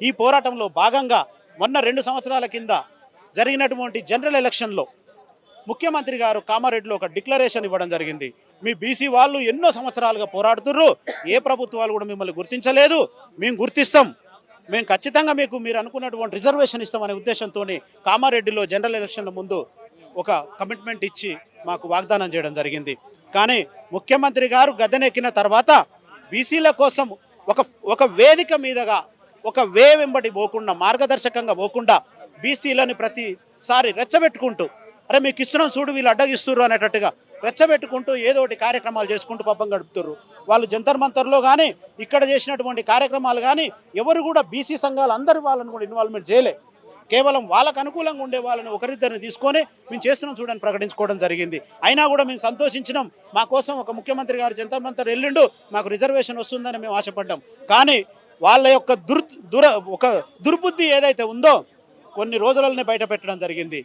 ఈ పోరాటంలో భాగంగా మొన్న 2 సంవత్సరాల కింద జరిగినటువంటి జనరల్ ఎలక్షన్లో ముఖ్యమంత్రి గారు కామారెడ్డిలో ఒక డిక్లరేషన్ ఇవ్వడం జరిగింది. మీ బీసీ వాళ్ళు ఎన్నో సంవత్సరాలుగా పోరాడుతుర్రు, ఏ ప్రభుత్వాలు కూడా మిమ్మల్ని గుర్తించలేదు, మేము గుర్తిస్తాం, మేము ఖచ్చితంగా మీకు మీరు అనుకున్నటువంటి రిజర్వేషన్ ఇస్తామనే ఉద్దేశంతో కామారెడ్డిలో జనరల్ ఎలక్షన్ల ముందు ఒక కమిట్మెంట్ ఇచ్చి మాకు వాగ్దానం చేయడం జరిగింది. కానీ ముఖ్యమంత్రి గారు గద్దెనెక్కిన తర్వాత బీసీల కోసం ఒక ఒక వేదిక మీదగా ఒక వెంబడి పోకుండా, మార్గదర్శకంగా పోకుండా బీసీలని ప్రతిసారి రెచ్చబెట్టుకుంటూ, అరే మీకు ఇస్తున్నాం చూడు వీళ్ళు అడ్డగిస్తుర్రు అనేటట్టుగా రెచ్చబెట్టుకుంటూ ఏదో ఒకటి కార్యక్రమాలు చేసుకుంటూ పబ్బం గడుపుతుర్రు. వాళ్ళు జంతర్ మంతర్లో కానీ ఇక్కడ చేసినటువంటి కార్యక్రమాలు కానీ ఎవరు కూడా బీసీ సంఘాలు అందరి వాళ్ళని కూడా ఇన్వాల్వ్మెంట్ చేయలే. కేవలం వాళ్ళకు అనుకూలంగా ఉండే వాళ్ళని ఒకరిద్దరిని తీసుకొని మేము చేస్తున్నాం చూడని ప్రకటించుకోవడం జరిగింది. అయినా కూడా మేము సంతోషించినాం, మా కోసం ఒక ముఖ్యమంత్రి గారు జంతర్ మంతర్ వెళ్ళిండు, మాకు రిజర్వేషన్ వస్తుందని మేము ఆశపడ్డాం. కానీ వాళ్ళ యొక్క దుర్బుద్ధి ఏదైతే ఉందో కొన్ని రోజులనే బయట పెట్టడం జరిగింది.